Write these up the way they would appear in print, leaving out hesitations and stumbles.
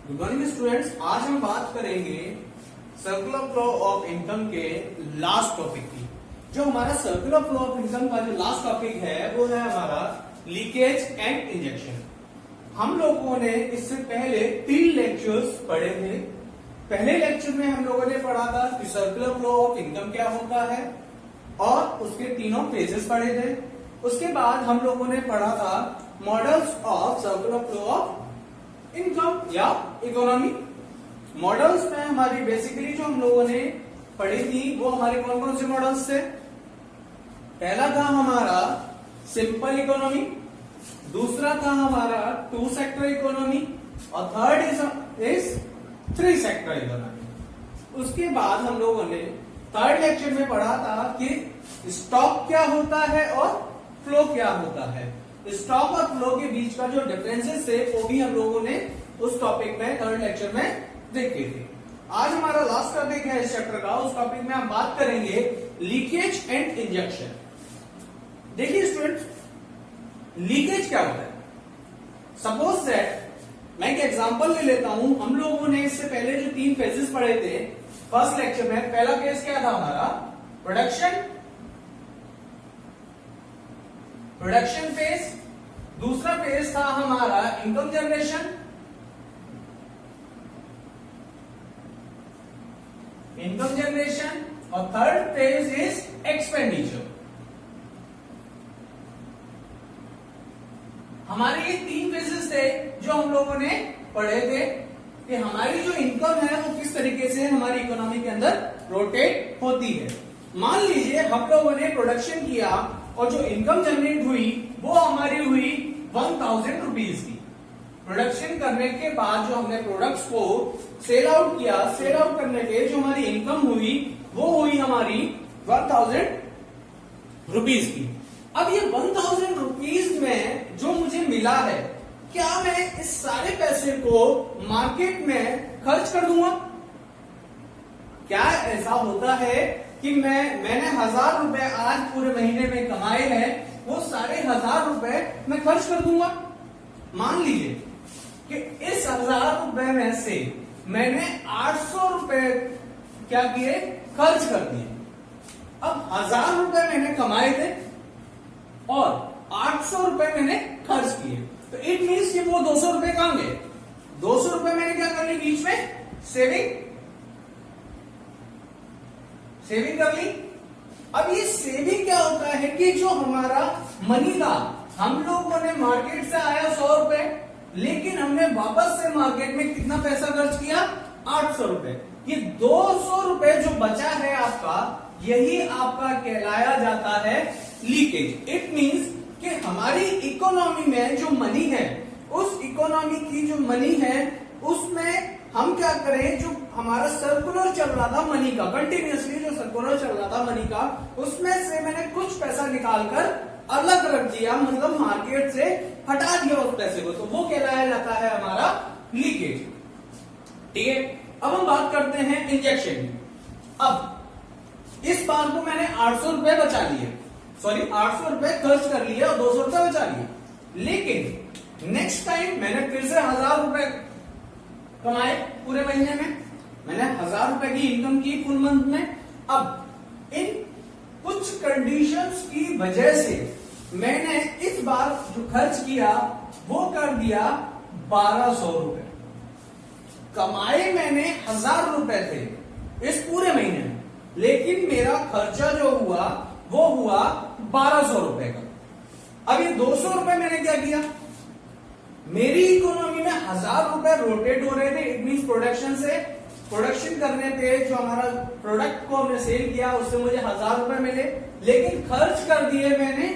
Good morning students, आज हम बात करेंगे सर्कुलर फ्लो ऑफ इनकम के लास्ट टॉपिक की। जो हमारा सर्कुलर फ्लो ऑफ इनकम का जो लास्ट टॉपिक है वो है हमारा लीकेज एंड इंजेक्शन। हम लोगों ने इससे पहले 3 लेक्चर्स पढ़े थे। पहले लेक्चर में हम लोगों ने पढ़ा था कि सर्कुलर फ्लो ऑफ इनकम क्या होता है और उसके तीनों फेजेस पढ़े थे। उसके बाद हम लोगों ने पढ़ा था models of circular flow of income या इकोनॉमी। मॉडल्स में हमारी बेसिकली जो हम लोगों ने पढ़ी थी वो हमारे कौन कौन से मॉडल्स थे। पहला था हमारा सिंपल इकोनॉमी, दूसरा था हमारा 2 सेक्टर इकोनॉमी और थर्ड इज 3 सेक्टर इकोनॉमी। उसके बाद हम लोगों ने थर्ड लेक्चर में पढ़ा था कि स्टॉक क्या होता है और फ्लो क्या होता है। स्टॉक और फ्लो के बीच का जो डिफरेंसेस थे वो भी हम लोगों ने उस टॉपिक में थर्ड लेक्चर में देखे थे। आज हमारा लास्ट टॉपिक है इस चैप्टर का। उस टॉपिक में हम बात करेंगे लीकेज एंड इंजेक्शन। देखिए स्टूडेंट्स, लीकेज क्या होता है। सपोज दैट मैं एक एग्जांपल ले लेता हूं। हम लोगों ने इससे पहले जो 3 फेजेस पढ़े थे फर्स्ट लेक्चर में, पहला फेज क्या था हमारा प्रोडक्शन फेज, दूसरा फेज था हमारा इनकम जनरेशन, और थर्ड फेज इज एक्सपेंडिचर। हमारे ये 3 फेजेस थे जो हम लोगों ने पढ़े थे कि हमारी जो इनकम है वो किस तरीके से हमारी इकोनॉमी के अंदर रोटेट होती है। मान लीजिए हम लोगों ने प्रोडक्शन किया और जो इनकम जनरेट हुई वो हमारी हुई 1000 रुपीज की। प्रोडक्शन करने के बाद जो हमने प्रोडक्ट्स को सेल आउट किया, सेल आउट करने के जो हमारी इनकम हुई वो हुई हमारी 1000 रुपीज की। अब ये 1000 रुपीज में जो मुझे मिला है, क्या मैं इस सारे पैसे को मार्केट में खर्च कर दूंगा? क्या ऐसा होता है कि मैंने 1000 रुपए आज पूरे महीने में कमाए हैं, वो सारे 1000 रुपए मैं खर्च कर दूंगा? मान लीजिए कि इस 1000 रुपए में से मैंने 800 रुपए क्या किए, खर्च कर दिए। अब 1000 रुपए मैंने कमाए थे और 800 रुपए मैंने खर्च किए, तो इट मीन्स कि वो 200 रुपए कहां गए? 200 रुपए मैंने क्या कर ली, बीच में सेविंग कर ली। अब ये सेविंग क्या होता है कि जो हमारा मनी था, हम लोगों ने मार्केट से आया 100 रुपए, लेकिन हमने वापस से मार्केट में कितना पैसा खर्च किया, 800 रुपए। ये 200 रुपए जो बचा है आपका, यही आपका कहलाया जाता है लीकेज। इट मीन्स कि हमारी इकोनॉमी में जो मनी है, उस इकोनॉमी की जो मनी है उसमें हम क्या करें, जो हमारा सर्कुलर चल रहा था मनी का, कंटिन्यूअसली जो सर्कुलर चल रहा था मनी का, उसमें से मैंने कुछ पैसा निकालकर अलग रख दिया, मतलब मार्केट से हटा दिया उस पैसे को, तो वो कहलाया जाता है हमारा लीकेज। ठीक है, अब हम बात करते हैं इंजेक्शन की। अब इस बार को मैंने 800 रुपए बचा लिए, 800 रुपए खर्च कर लिए और 200 रुपए बचा लिए, लेकिन नेक्स्ट टाइम मैंने फिर से 1000 रुपए कमाए पूरे महीने में, मैंने 1000 रुपए की इनकम की फुल मंथ में। अब इन कुछ कंडीशंस की वजह से मैंने इस बार जो खर्च किया वो कर दिया 1200 रुपए। कमाए मैंने 1000 रुपए थे इस पूरे महीने में, लेकिन मेरा खर्चा जो हुआ वो हुआ 1200 रुपए का। अब ये 200 रुपए मैंने क्या किया, मेरी इकोनॉमी में 1000 रुपए रोटेट हो रहे थे। इट मींस प्रोडक्शन करने पे जो हमारा प्रोडक्ट को हमने सेल किया उससे मुझे 1000 रुपए मिले, लेकिन खर्च कर दिए मैंने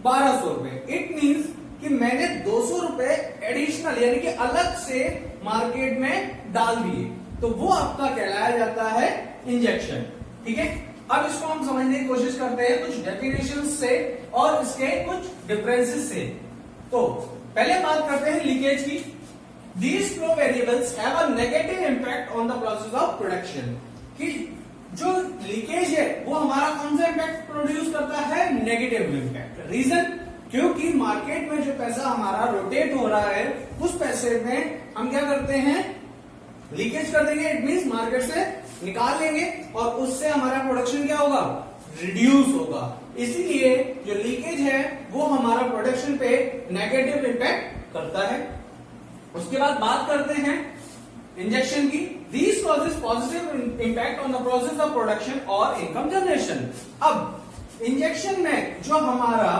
1200 रुपए। इट मींस कि मैंने 200 रुपए एडिशनल यानी कि अलग से मार्केट में डाल दिए, तो वो आपका कहलाया जाता है इंजेक्शन। ठीक है, अब इसको हम समझने की कोशिश करते हैं कुछ डेफिनेशन से और इसके कुछ डिफरेंसेस से। तो पहले बात करते हैं लीकेज की। These flow variables have a negative impact on the process of production। कि जो लीकेज है वो हमारा कौन सा इम्पैक्ट प्रोड्यूस करता है, नेगेटिव इम्पैक्ट। रीजन, क्योंकि मार्केट में जो पैसा हमारा रोटेट हो रहा है उस पैसे में हम क्या करते हैं, लीकेज कर देंगे, इट मीन्स मार्केट से निकाल लेंगे और उससे हमारा प्रोडक्शन क्या होगा, रिड्यूस होगा। इसीलिए जो लीकेज है वो हमारा प्रोडक्शन पे नेगेटिव इंपैक्ट करता है। उसके बाद बात करते हैं इंजेक्शन की। These causes positive impact on the process of production और इनकम जनरेशन। अब इंजेक्शन में जो हमारा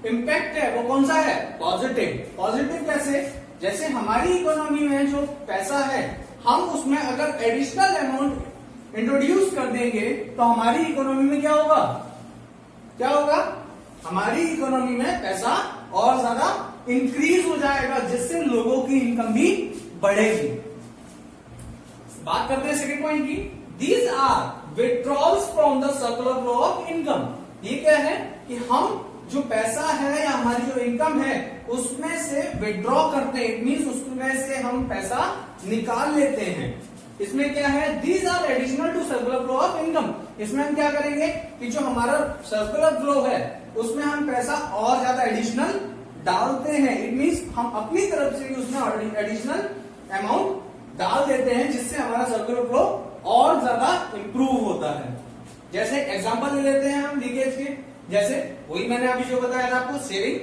इम्पैक्ट है वो कौन सा है, पॉजिटिव। पॉजिटिव कैसे, जैसे हमारी इकोनॉमी में जो पैसा है हम उसमें अगर एडिशनल अमाउंट इंट्रोड्यूस कर देंगे तो हमारी इकोनॉमी में क्या होगा, क्या होगा, हमारी इकोनॉमी में पैसा और ज्यादा इंक्रीज हो जाएगा, जिससे लोगों की इनकम भी बढ़ेगी। बात करते हैं सेकंड पॉइंट की। These are withdrawals from the circular flow of income. ये क्या है कि हम जो पैसा है या हमारी जो इनकम है उसमें से विड्रॉ करते हैं, इट मीन्स उसमें से हम पैसा निकाल लेते हैं। इसमें क्या है, these are additional to circular flow of income. इसमें हम क्या करेंगे कि जो हमारा सर्कुलर फ्लो है उसमें हम पैसा और ज्यादा एडिशनल डालते हैं, इट मीन्स हम अपनी तरफ से उसमें एडिशनल अमाउंट डाल देते हैं, जिससे हमारा सर्कुलर फ्लो और ज्यादा इंप्रूव होता है। जैसे एग्जांपल ले लेते हैं हम लीकेज के, जैसे वही मैंने अभी जो बताया था आपको, saving,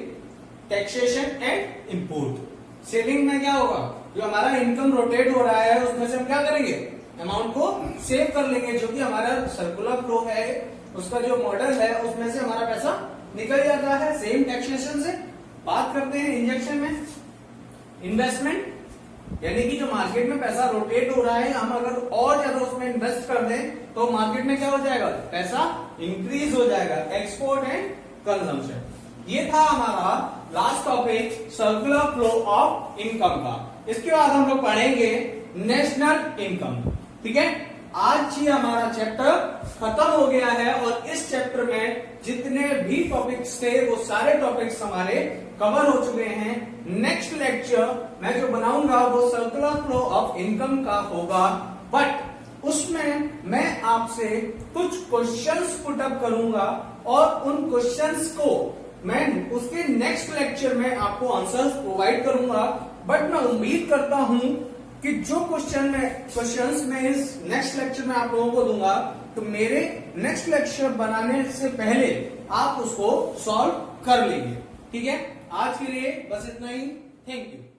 taxation and import. Saving में क्या होगा, जो हमारा इनकम रोटेट हो रहा है उसमें से हम क्या करेंगे, अमाउंट को सेव कर लेंगे, जो कि हमारा सर्कुलर फ्लो है उसका जो मॉडल है उसमें से हमारा पैसा निकल जाता है। सेम टैक्सेशन से बात करते हैं इंजेक्शन में, इन्वेस्टमेंट, यानी कि जो मार्केट में पैसा रोटेट हो रहा है हम अगर और ज्यादा उसमें इन्वेस्ट कर दें तो मार्केट में क्या हो जाएगा, पैसा इंक्रीज हो जाएगा। Export and consumption. ये था हमारा last topic, circular flow of income का। इसके बाद हम लोग पढ़ेंगे नेशनल इनकम। ठीक है, आज ही हमारा चैप्टर खत्म हो गया है और इस चैप्टर में जितने भी टॉपिक्स थे वो सारे टॉपिक्स हमारे कवर हो चुके हैं। नेक्स्ट लेक्चर मैं जो बनाऊंगा वो सर्कुलर फ्लो ऑफ इनकम का होगा, बट उसमें मैं आपसे कुछ क्वेश्चंस पुट अप करूंगा और उन क्वेश्चंस को मैं उसके नेक्स्ट लेक्चर में आपको आंसर्स प्रोवाइड करूंगा। बट मैं उम्मीद करता हूं कि जो क्वेश्चंस मैं इस नेक्स्ट लेक्चर में आप लोगों को दूंगा तो मेरे नेक्स्ट लेक्चर बनाने से पहले आप उसको सॉल्व कर लेंगे। ठीक है, आज के लिए बस इतना ही। Thank you.